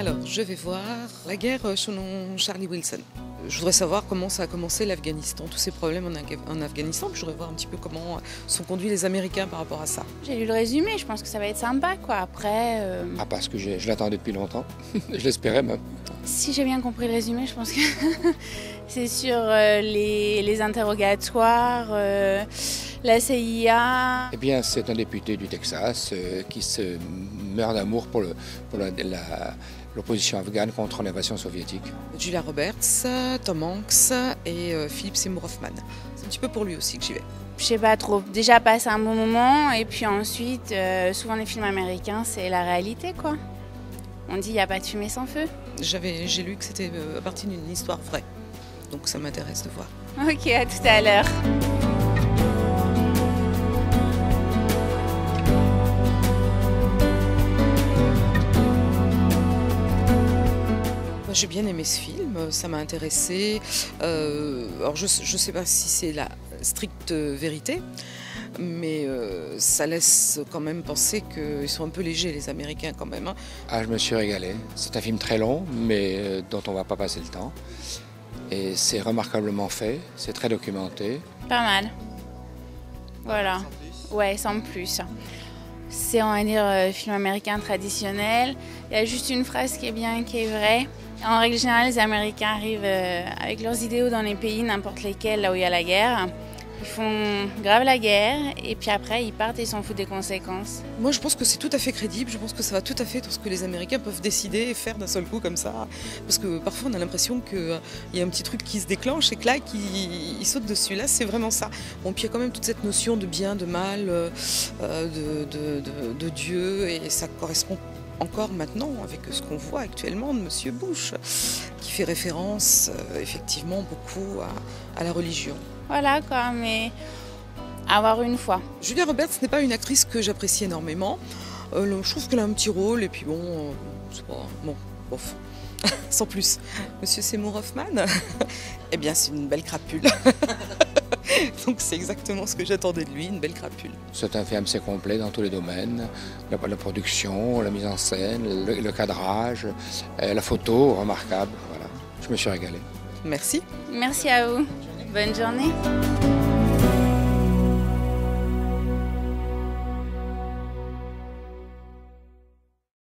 Alors, je vais voir la guerre selon Charlie Wilson. Je voudrais savoir comment ça a commencé l'Afghanistan, tous ces problèmes en Afghanistan. Puis je voudrais voir un petit peu comment sont conduits les Américains par rapport à ça. J'ai lu le résumé, je pense que ça va être sympa, quoi. Après... Ah, parce que je l'attendais depuis longtemps. Je l'espérais même. Si j'ai bien compris le résumé, je pense que c'est sur les interrogatoires, la CIA. Eh bien, c'est un député du Texas qui se meurt d'amour pour l'opposition afghane contre l'invasion soviétique. Julia Roberts, Tom Hanks et Philip Seymour Hoffman. C'est un petit peu pour lui aussi que j'y vais. Je sais pas trop. Déjà passer un bon moment et puis ensuite, souvent les films américains, c'est la réalité, quoi. On dit il n'y a pas de fumée sans feu. J'ai lu que c'était à partir d'une histoire vraie. Donc ça m'intéresse de voir. Ok, à tout à l'heure. J'ai bien aimé ce film, ça m'a intéressé. Alors je ne sais pas si c'est la stricte vérité, mais ça laisse quand même penser qu'ils sont un peu légers les Américains quand même. Hein. Ah, je me suis régalé. C'est un film très long, mais dont on ne va pas passer le temps. Et c'est remarquablement fait, c'est très documenté. Pas mal. Voilà. Ouais, sans plus. C'est, on va dire, film américain traditionnel. Il y a juste une phrase qui est bien, qui est vraie. En règle générale, les Américains arrivent avec leurs idéaux dans les pays, n'importe lesquels, là où il y a la guerre. Ils font grave la guerre et puis après ils partent et ils s'en foutent des conséquences. Moi je pense que c'est tout à fait crédible, je pense que ça va tout à fait dans ce que les Américains peuvent décider et faire d'un seul coup comme ça. Parce que parfois on a l'impression qu'il y a un petit truc qui se déclenche et que là il saute dessus. Là c'est vraiment ça. Bon, puis il y a quand même toute cette notion de bien, de mal, de Dieu et ça correspond encore maintenant avec ce qu'on voit actuellement de M. Bush qui fait référence effectivement beaucoup à la religion. Voilà quoi, mais avoir une foi. Julia Roberts n'est pas une actrice que j'apprécie énormément. Je trouve qu'elle a un petit rôle et puis bon, c'est pas, bon, bof, sans plus. Monsieur Seymour Hoffman, eh bien c'est une belle crapule. Donc c'est exactement ce que j'attendais de lui, une belle crapule. C'est un film assez complet dans tous les domaines, la production, la mise en scène, le cadrage, la photo, remarquable. Voilà. Je me suis régalé. Merci. Merci à vous. Bonne journée.